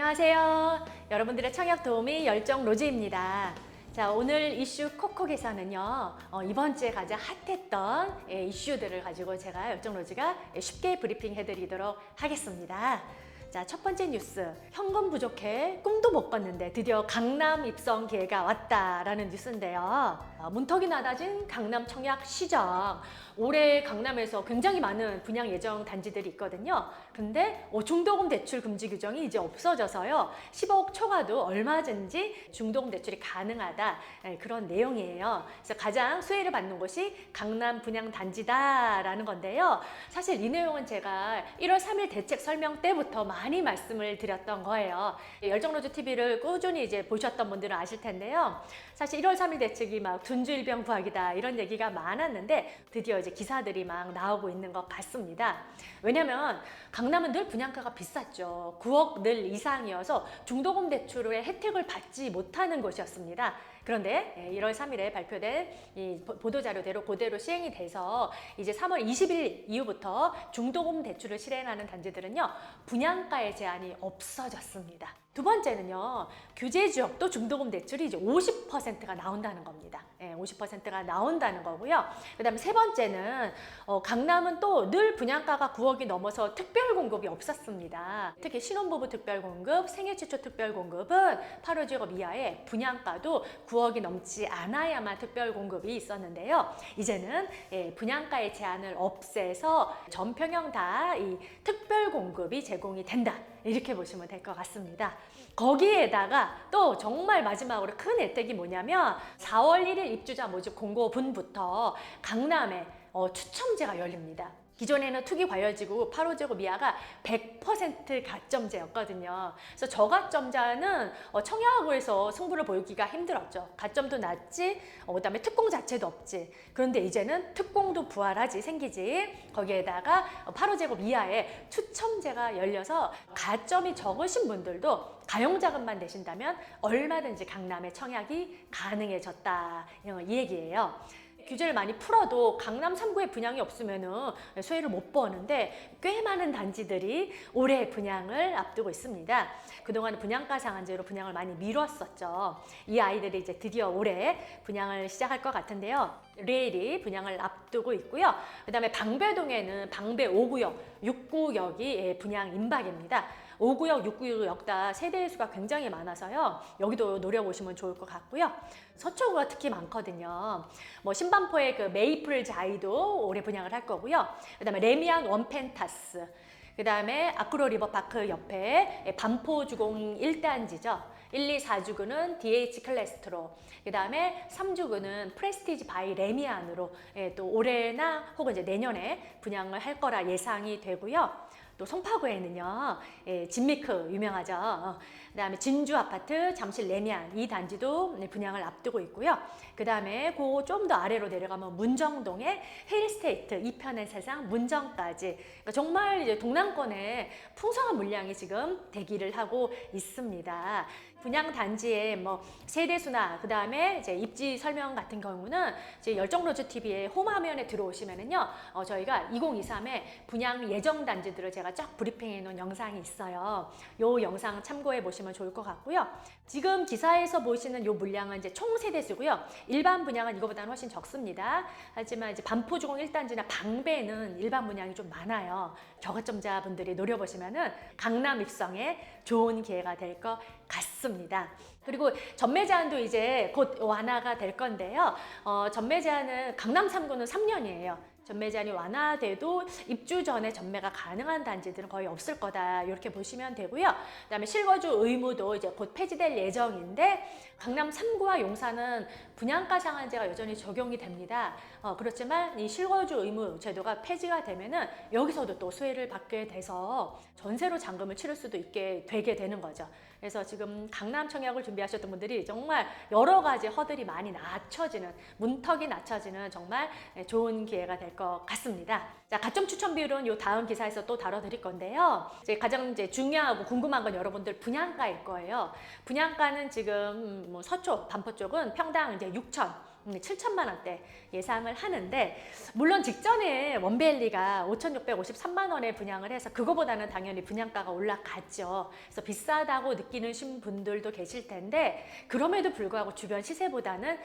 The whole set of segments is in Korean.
안녕하세요. 여러분들의 청약 도우미 열정 로즈입니다. 자, 오늘 이슈 콕콕에서는요, 이번 주에 가장 핫했던 이슈들을 가지고 제가 열정 로즈가 쉽게 브리핑 해드리도록 하겠습니다. 자, 첫 번째 뉴스. 현금 부족해 꿈도 못 꿨는데 드디어 강남 입성 기회가 왔다라는 뉴스인데요. 문턱이 낮아진 강남 청약 시장. 올해 강남에서 굉장히 많은 분양 예정 단지들이 있거든요. 근데 중도금 대출 금지 규정이 이제 없어져서요. 10억 초과도 얼마든지 중도금 대출이 가능하다. 그런 내용이에요. 그래서 가장 수혜를 받는 곳이 강남 분양 단지다라는 건데요. 사실 이 내용은 제가 1월 3일 대책 설명 때부터 많이 말씀을 드렸던 거예요. 열정로즈 TV를 꾸준히 이제 보셨던 분들은 아실 텐데요. 사실 1월 3일 대책이 막 둔주일병 부학이다 이런 얘기가 많았는데 드디어 이제 기사들이 막 나오고 있는 것 같습니다. 왜냐면 강남은 늘 분양가가 비쌌죠. 9억 늘 이상이어서 중도금 대출의 혜택을 받지 못하는 곳이었습니다. 그런데 1월 3일에 발표된 이 보도자료대로 그대로 시행이 돼서 이제 3월 20일 이후부터 중도금 대출을 실행하는 단지들은요, 분양가의 제한이 없어졌습니다. 두 번째는요, 규제 지역도 중도금 대출이 이제 50%가 나온다는 겁니다. 50%가 나온다는 거고요. 그 다음에 세 번째는 강남은 또 늘 분양가가 9억이 넘어서 특별 공급이 없었습니다. 특히 신혼부부 특별 공급, 생애 최초 특별 공급은 8호 지역 이하의 분양가도 9억이 넘지 않아야만 특별 공급이 있었는데요. 이제는 분양가의 제한을 없애서 전평형 다 이 특별 공급이 제공이 된다. 이렇게 보시면 될 것 같습니다. 거기에다가 또 정말 마지막으로 큰 혜택이 뭐냐면 4월 1일 입주자 모집 공고분부터 강남에 추첨제가 열립니다. 기존에는 투기 과열지구 8호 제곱 이하가 100% 가점제였거든요. 그래서 저가점자는 청약에서 승부를 보이기가 힘들었죠. 가점도 낮지, 그다음에 특공 자체도 없지. 그런데 이제는 특공도 부활하지, 생기지. 거기에다가 8호 제곱 이하에 추첨제가 열려서 가점이 적으신 분들도 가용자금만 내신다면 얼마든지 강남에 청약이 가능해졌다. 이 얘기예요. 규제를 많이 풀어도 강남 3구에 분양이 없으면은 수혜를 못 보는데 꽤 많은 단지들이 올해 분양을 앞두고 있습니다. 그동안 분양가 상한제로 분양을 많이 미뤘었죠. 이 아이들이 이제 드디어 올해 분양을 시작할 것 같은데요. 레일이 분양을 앞두고 있고요. 그 다음에 방배동에는 방배 5구역, 6구역이 분양 임박입니다. 5구역, 6구역 다 세대 수가 굉장히 많아서요. 여기도 노려보시면 좋을 것 같고요. 서초구가 특히 많거든요. 뭐 신반포의 그 메이플 자이도 올해 분양을 할 거고요. 그 다음에 레미안 원펜타스, 그 다음에 아크로 리버파크 옆에 반포주공 1단지죠. 1, 2, 4주구는 DH 클래스트로, 그 다음에 3주구는 프레스티지 바이 레미안으로 또 올해나 혹은 이제 내년에 분양을 할 거라 예상이 되고요. 또 송파구에는요, 진미크 유명하죠. 그 다음에 진주 아파트, 잠실 레미안 이 단지도 분양을 앞두고 있고요. 그 다음에 그 좀 더 아래로 내려가면 문정동의 힐스테이트 2편의 세상 문정까지, 그러니까 정말 이제 동남권에 풍성한 물량이 지금 대기를 하고 있습니다. 분양 단지의 뭐 세대수나 그 다음에 이제 입지 설명 같은 경우는 이제 열정로즈 TV의 홈 화면에 들어오시면은요, 저희가 2023의 분양 예정 단지들을 제가 쫙 브리핑해 놓은 영상이 있어요. 요 영상 참고해 보시면 좋을 것 같고요. 지금 기사에서 보시는 요 물량은 이제 총 세대수고요. 일반 분양은 이거보다는 훨씬 적습니다. 하지만 이제 반포주공 1단지나 방배는 일반 분양이 좀 많아요. 저가점자분들이 노려보시면은 강남 입성에 좋은 기회가 될 것 같습니다. 그리고 전매 제한도 이제 곧 완화가 될 건데요. 전매 제한은 강남 3구는 3년이에요. 전매 제한이 완화돼도 입주 전에 전매가 가능한 단지들은 거의 없을 거다, 이렇게 보시면 되고요. 그다음에 실거주 의무도 이제 곧 폐지될 예정인데 강남 3구와 용산은 분양가 상한제가 여전히 적용이 됩니다. 그렇지만 이 실거주 의무 제도가 폐지가 되면은 여기서도 또 수혜를 받게 돼서 전세로 잔금을 치를 수도 있게 되게 되는 거죠. 그래서 지금 강남 청약을 준비하셨던 분들이 정말 여러 가지 허들이 많이 낮춰지는, 문턱이 낮춰지는 정말 좋은 기회가 될 것 같습니다. 자, 가점 추천 비율은 요 다음 기사에서 또 다뤄드릴 건데요. 이제 가장 이제 중요하고 궁금한 건 여러분들 분양가일 거예요. 분양가는 지금 뭐 서초, 반포 쪽은 평당 이제 6천, 7천만 원대 예상을 하는데, 물론 직전에 원베일리가 5,653만 원에 분양을 해서 그거보다는 당연히 분양가가 올라갔죠. 그래서 비싸다고 느끼는 분들도 계실 텐데, 그럼에도 불구하고 주변 시세보다는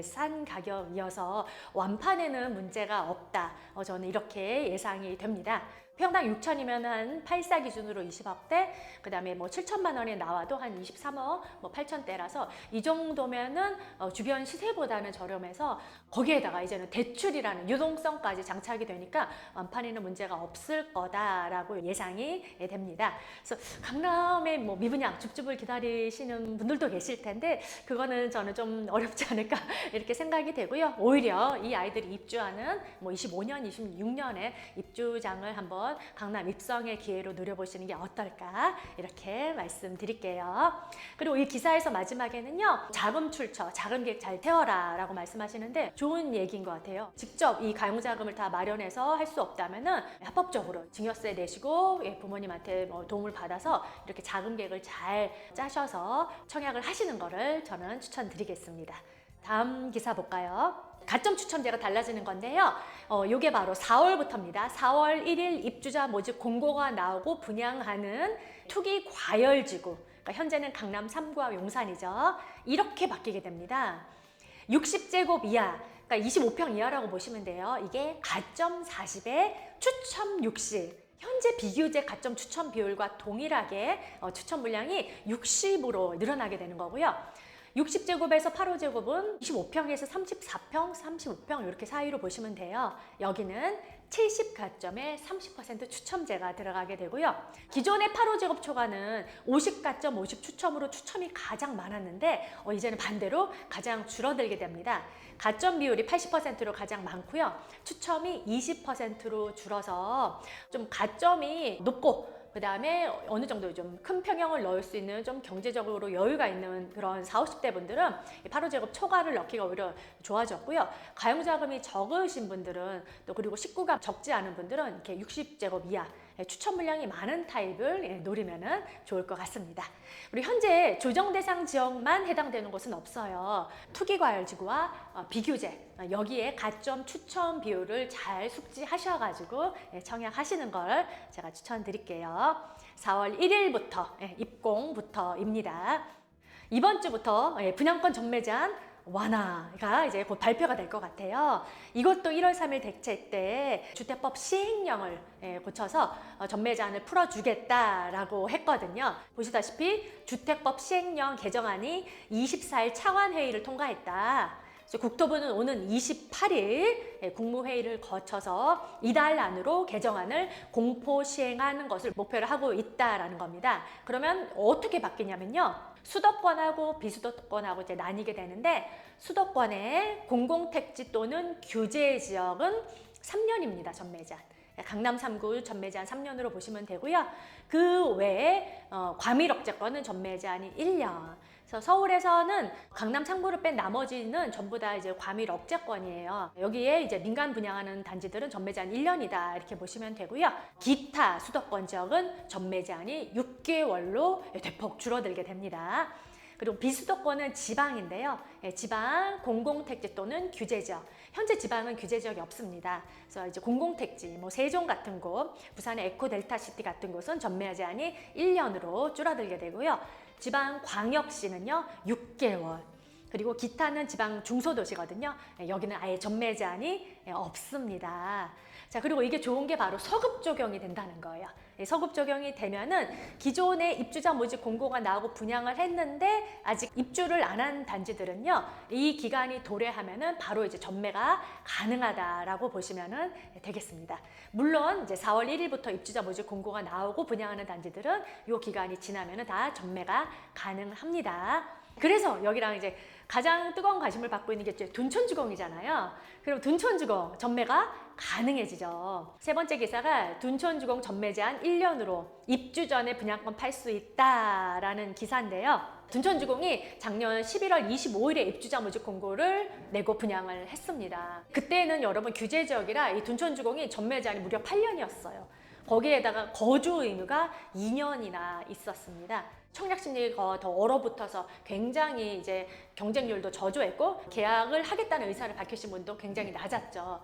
싼 가격이어서 완판에는 문제가 없다. 저는 이렇게 예상이 됩니다. 평당 6천이면 한 84 기준으로 20억대, 그 다음에 뭐 7천만 원에 나와도 한 23억, 뭐 8천대라서 이 정도면은 주변 시세보다는 저렴해서, 거기에다가 이제는 대출이라는 유동성까지 장착이 되니까 완판에는 문제가 없을 거다라고 예상이 됩니다. 그래서 강남에 뭐 미분양 줍줍을 기다리시는 분들도 계실 텐데, 그거는 저는 좀 어렵지 않을까 이렇게 생각이 되고요. 오히려 이 아이들이 입주하는 뭐 25년, 26년에 입주장을 한번 강남 입성의 기회로 누려보시는 게 어떨까, 이렇게 말씀드릴게요. 그리고 이 기사에서 마지막에는요, 자금 출처, 자금 계획 잘 세워라 라고 말씀하시는데, 좋은 얘기인 것 같아요. 직접 이 가용자금을 다 마련해서 할 수 없다면은 합법적으로 증여세 내시고 부모님한테 뭐 도움을 받아서 이렇게 자금 계획을 잘 짜셔서 청약을 하시는 거를 저는 추천드리겠습니다. 다음 기사 볼까요? 가점 추첨제가 달라지는 건데요. 요게 바로 4월부터입니다. 4월 1일 입주자 모집 공고가 나오고 분양하는 투기 과열지구, 그러니까 현재는 강남 3구와 용산이죠. 이렇게 바뀌게 됩니다. 60제곱 이하, 그러니까 25평 이하라고 보시면 돼요. 이게 가점 40에 추첨 60. 현재 비규제 가점 추첨 비율과 동일하게 추첨 물량이 60으로 늘어나게 되는 거고요. 60제곱에서 8호제곱은 25평에서 34평, 35평 이렇게 사이로 보시면 돼요. 여기는 70가점에 30% 추첨제가 들어가게 되고요. 기존의 8호제곱 초과는 50가점, 50 추첨으로 추첨이 가장 많았는데 이제는 반대로 가장 줄어들게 됩니다. 가점 비율이 80%로 가장 많고요. 추첨이 20%로 줄어서 좀 가점이 높고, 그 다음에 어느 정도 좀 큰 평형을 넣을 수 있는 좀 경제적으로 여유가 있는 그런 40, 50대 분들은 8호제곱 초과를 넣기가 오히려 좋아졌고요. 가용자금이 적으신 분들은, 또 그리고 식구가 적지 않은 분들은 이렇게 60제곱 이하 추천 물량이 많은 타입을 노리면 좋을 것 같습니다. 그리고 현재 조정 대상 지역만 해당되는 곳은 없어요. 투기과열지구와 비규제, 여기에 가점 추천 비율을 잘 숙지하셔가지고 청약하시는 걸 제가 추천드릴게요. 4월 1일부터 입공부터입니다. 이번 주부터 분양권 정매제한 완화가 이제 곧 발표가 될 것 같아요. 이것도 1월 3일 대책 때 주택법 시행령을 고쳐서 전매제한을 풀어주겠다라고 했거든요. 보시다시피 주택법 시행령 개정안이 24일 차관회의를 통과했다. 국토부는 오는 28일 국무회의를 거쳐서 이달 안으로 개정안을 공포 시행하는 것을 목표로 하고 있다라는 겁니다. 그러면 어떻게 바뀌냐면요. 수도권하고 비수도권하고 이제 나뉘게 되는데, 수도권의 공공택지 또는 규제 지역은 3년입니다. 전매제한. 강남 3구 전매제한 3년으로 보시면 되고요. 그 외에 과밀억제권은 전매제한이 1년. 그래서 서울에서는 강남 3구를 뺀 나머지는 전부 다 이제 과밀 억제권이에요. 여기에 이제 민간 분양하는 단지들은 전매제한 1년이다 이렇게 보시면 되고요. 기타 수도권 지역은 전매제한이 6개월로 대폭 줄어들게 됩니다. 그리고 비수도권은 지방인데요. 지방 공공택지 또는 규제지역. 현재 지방은 규제지역이 없습니다. 그래서 이제 공공택지, 뭐 세종 같은 곳, 부산의 에코델타시티 같은 곳은 전매제한이 1년으로 줄어들게 되고요. 지방 광역시는요 6개월, 그리고 기타는 지방 중소도시거든요. 여기는 아예 전매 제한이 없습니다. 자, 그리고 이게 좋은 게 바로 서급 적용이 된다는 거예요. 서급 적용이 되면은 기존의 입주자 모집 공고가 나오고 분양을 했는데 아직 입주를 안 한 단지들은요, 이 기간이 도래하면은 바로 이제 전매가 가능하다라고 보시면은 되겠습니다. 물론 이제 4월 1일부터 입주자 모집 공고가 나오고 분양하는 단지들은 이 기간이 지나면은 다 전매가 가능합니다. 그래서 여기랑 이제 가장 뜨거운 관심을 받고 있는 게 둔촌주공이잖아요. 그럼 둔촌주공 전매가 가능해지죠. 세 번째 기사가 둔촌주공 전매 제한 1년으로 입주 전에 분양권 팔 수 있다라는 기사인데요. 둔촌주공이 작년 11월 25일에 입주자 모집 공고를 내고 분양을 했습니다. 그때는 여러분 규제 지역이라 이 둔촌주공이 전매 제한이 무려 8년이었어요. 거기에다가 거주 의무가 2년이나 있었습니다. 청약 심리가 더 얼어붙어서 굉장히 이제 경쟁률도 저조했고 계약을 하겠다는 의사를 밝히신 분도 굉장히 낮았죠.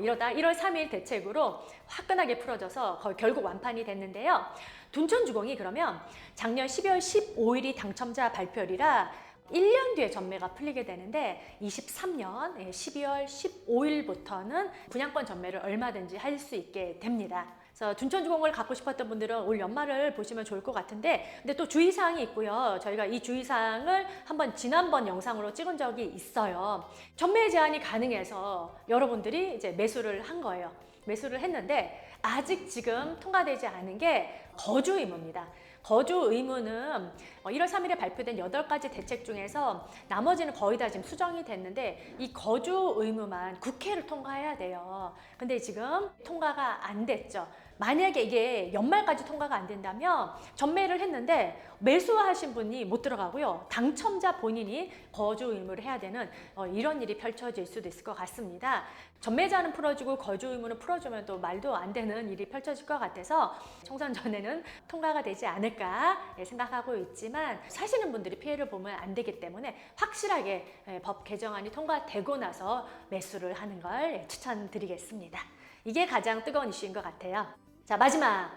이러다 1월 3일 대책으로 화끈하게 풀어져서 거의 결국 완판이 됐는데요. 둔촌주공이 그러면 작년 12월 15일이 당첨자 발표일이라 1년 뒤에 전매가 풀리게 되는데 23년 12월 15일부터는 분양권 전매를 얼마든지 할 수 있게 됩니다. 그래서 둔촌주공을 갖고 싶었던 분들은 올 연말을 보시면 좋을 것 같은데, 근데 또 주의사항이 있고요. 저희가 이 주의사항을 한번 지난번 영상으로 찍은 적이 있어요. 전매 제한이 가능해서 여러분들이 이제 매수를 한 거예요. 매수를 했는데 아직 지금 통과되지 않은 게 거주 의무입니다. 거주 의무는 1월 3일에 발표된 8가지 대책 중에서 나머지는 거의 다 지금 수정이 됐는데 이 거주 의무만 국회를 통과해야 돼요. 근데 지금 통과가 안 됐죠. 만약에 이게 연말까지 통과가 안 된다면 전매를 했는데 매수하신 분이 못 들어가고요. 당첨자 본인이 거주 의무를 해야 되는 이런 일이 펼쳐질 수도 있을 것 같습니다. 전매자는 풀어주고 거주 의무는 풀어주면 또 말도 안 되는 일이 펼쳐질 것 같아서 총선 전에는 통과가 되지 않을까 생각하고 있지만 사시는 분들이 피해를 보면 안 되기 때문에 확실하게 법 개정안이 통과되고 나서 매수를 하는 걸 추천드리겠습니다. 이게 가장 뜨거운 이슈인 것 같아요. 자, 마지막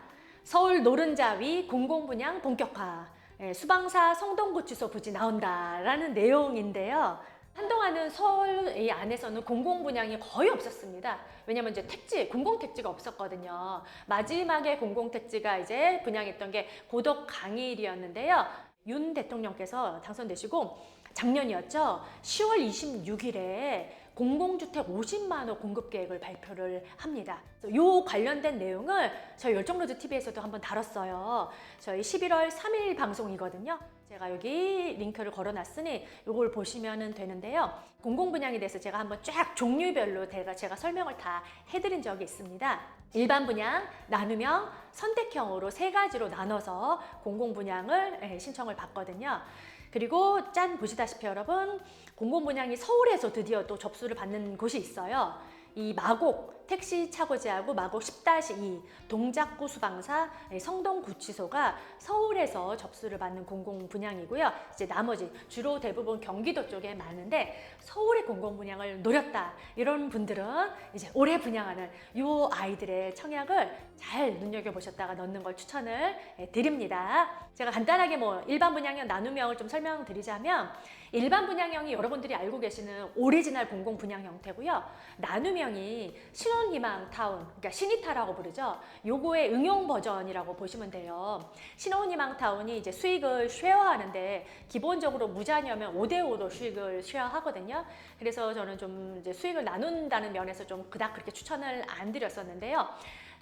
서울 노른자위 공공분양 본격화, 수방사 성동구치소 부지 나온다라는 내용인데요. 한동안은 서울 이 안에서는 공공분양이 거의 없었습니다. 왜냐면 이제 택지, 공공택지가 없었거든요. 마지막에 공공택지가 이제 분양했던 게 고덕 강일이었는데요. 윤 대통령께서 당선되시고 작년이었죠. 10월 26일에 공공주택 50만 호 공급 계획을 발표를 합니다. 요 관련된 내용을 저희 열정로드 TV에서도 한번 다뤘어요. 저희 11월 3일 방송이거든요. 제가 여기 링크를 걸어놨으니 이걸 보시면 되는데요. 공공분양에 대해서 제가 한번 쫙 종류별로 제가 설명을 다 해드린 적이 있습니다. 일반 분양, 나눔형, 선택형으로 3가지로 나눠서 공공분양을 신청을 받거든요. 그리고 짠 보시다시피 여러분, 공공분양이 서울에서 드디어 또 접수를 받는 곳이 있어요. 이 마곡 택시 차고지하고 마곡 10-2 동작구 수방사 성동구치소가 서울에서 접수를 받는 공공분양이고요. 이제 나머지 주로 대부분 경기도 쪽에 많은데 서울의 공공분양을 노렸다 이런 분들은 이제 올해 분양하는 이 아이들의 청약을 잘 눈여겨보셨다가 넣는 걸 추천을 드립니다. 제가 간단하게 일반 분양형, 나눔형을 좀 설명드리자면 일반 분양형이 여러분들이 알고 계시는 오리지널 공공분양 형태고요. 나눔형이 신혼희망타운, 그러니까 신희타라고 부르죠. 요거의 응용 버전이라고 보시면 돼요. 신혼희망타운이 이제 수익을 쉐어하는데 기본적으로 무자녀면 5대5로 수익을 쉐어하거든요. 그래서 저는 좀 이제 수익을 나눈다는 면에서 좀 그닥 그렇게 추천을 안 드렸었는데요.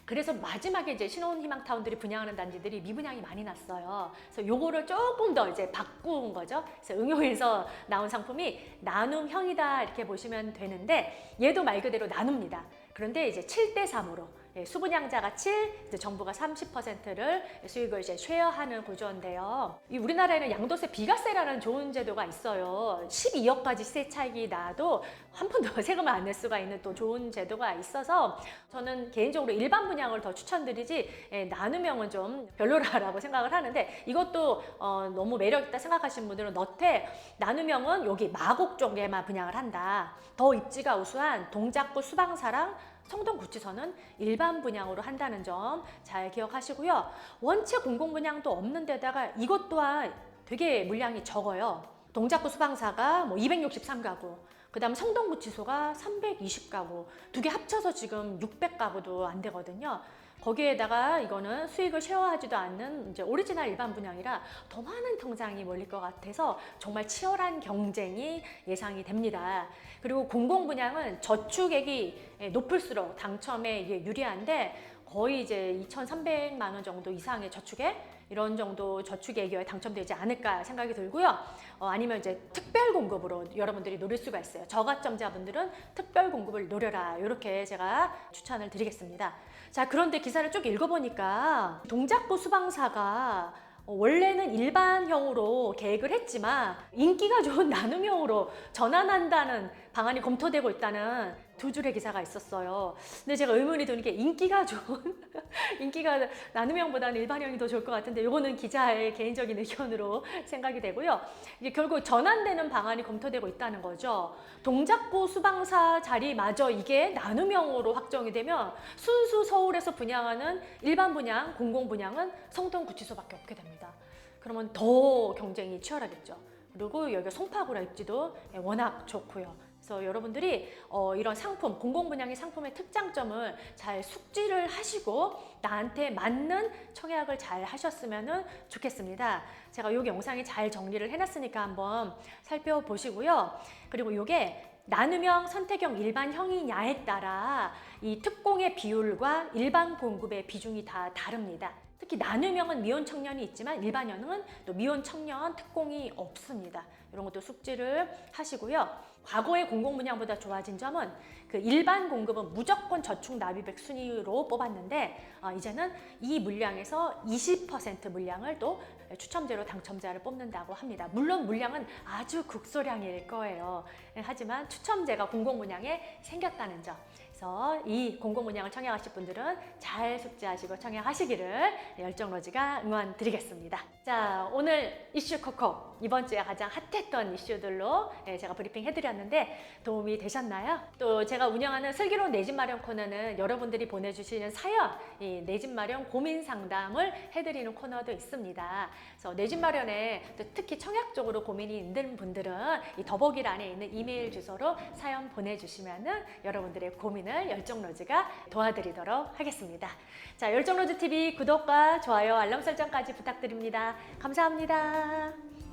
그래서 마지막에 이제 신혼희망타운들이 분양하는 단지들이 미분양이 많이 났어요. 그래서 요거를 조금 더 이제 바꾼 거죠. 그래서 응용해서 나온 상품이 나눔형이다 이렇게 보시면 되는데 얘도 말 그대로 나눕니다. 그런데 이제 7대3으로 수분양자가 7, 이제 정부가 30%를 수익을 이제 쉐어하는 구조인데요. 이 우리나라에는 양도세 비과세라는 좋은 제도가 있어요. 12억까지 시세 차익이 나도 한 푼도 세금을 안 낼 수가 있는 또 좋은 제도가 있어서 저는 개인적으로 일반 분양을 더 추천드리지 나눔형은 좀 별로라고 생각을 하는데 이것도 너무 매력있다 생각하시는 분들은 너태 나눔형은 여기 마곡 쪽에만 분양을 한다. 더 입지가 우수한 동작구 수방사랑 성동구치소는 일반 분양으로 한다는 점 잘 기억하시고요. 원체 공공분양도 없는 데다가 이것 또한 되게 물량이 적어요. 동작구 수방사가 263가구, 그 다음 성동구치소가 320가구, 두 개 합쳐서 지금 600가구도 안 되거든요. 거기에다가 이거는 수익을 쉐어하지도 않는 이제 오리지널 일반 분양이라 더 많은 통장이 몰릴 것 같아서 정말 치열한 경쟁이 예상이 됩니다. 그리고 공공분양은 저축액이 높을수록 당첨에 이게 유리한데 거의 이제 2,300만 원 정도 이상의 저축액 이런 정도 저축액이 당첨되지 않을까 생각이 들고요. 아니면 이제 특별 공급으로 여러분들이 노릴 수가 있어요. 저가점자분들은 특별 공급을 노려라 이렇게 제가 추천을 드리겠습니다. 자, 그런데 기사를 쭉 읽어보니까 동작구 수방사가 원래는 일반형으로 계획을 했지만 인기가 좋은 나눔형으로 전환한다는 방안이 검토되고 있다는 두 줄의 기사가 있었어요. 근데 제가 의문이 드는 게 인기가 좋은 인기가 나눔형보다는 일반형이 더 좋을 것 같은데 이거는 기자의 개인적인 의견으로 생각이 되고요. 이게 결국 전환되는 방안이 검토되고 있다는 거죠. 동작구 수방사 자리마저 이게 나눔형으로 확정이 되면 순수 서울에서 분양하는 일반 분양, 공공 분양은 성동구치소밖에 없게 됩니다. 그러면 더 경쟁이 치열하겠죠. 그리고 여기가 송파구라 입지도 워낙 좋고요. 그래서 여러분들이 이런 상품, 공공분양의 상품의 특장점을 잘 숙지를 하시고 나한테 맞는 청약을 잘 하셨으면 좋겠습니다. 제가 이 영상에 잘 정리를 해놨으니까 한번 살펴보시고요. 그리고 이게 나눔형, 선택형, 일반형이냐에 따라 이 특공의 비율과 일반 공급의 비중이 다 다릅니다. 특히 나눔형은 미혼 청년이 있지만 일반형은 또 미혼 청년 특공이 없습니다. 이런 것도 숙지를 하시고요. 과거의 공공분양보다 좋아진 점은 그 일반 공급은 무조건 저축 납입액 순위로 뽑았는데 이제는 이 물량에서 20% 물량을 또 추첨제로 당첨자를 뽑는다고 합니다. 물론 물량은 아주 극소량일 거예요. 하지만 추첨제가 공공분양에 생겼다는 점. 그래서 이 공공분양을 청약하실 분들은 잘 숙지하시고 청약하시기를 열정로지가 응원드리겠습니다. 자, 오늘 이슈 콕콕 이번 주에 가장 핫했던 이슈들로 제가 브리핑 해드렸는데 도움이 되셨나요? 또 제가 운영하는 슬기로운 내 집 마련 코너는 여러분들이 보내주시는 사연, 이 내 집 마련 고민 상담을 해드리는 코너도 있습니다. 그래서 내 집 마련에 특히 청약적으로 고민이 있는 분들은 이 더보기란에 있는 이메일 주소로 사연 보내주시면은 여러분들의 고민을 열정로즈가 도와드리도록 하겠습니다. 자, 열정로즈 TV 구독과 좋아요, 알람 설정까지 부탁드립니다. 감사합니다.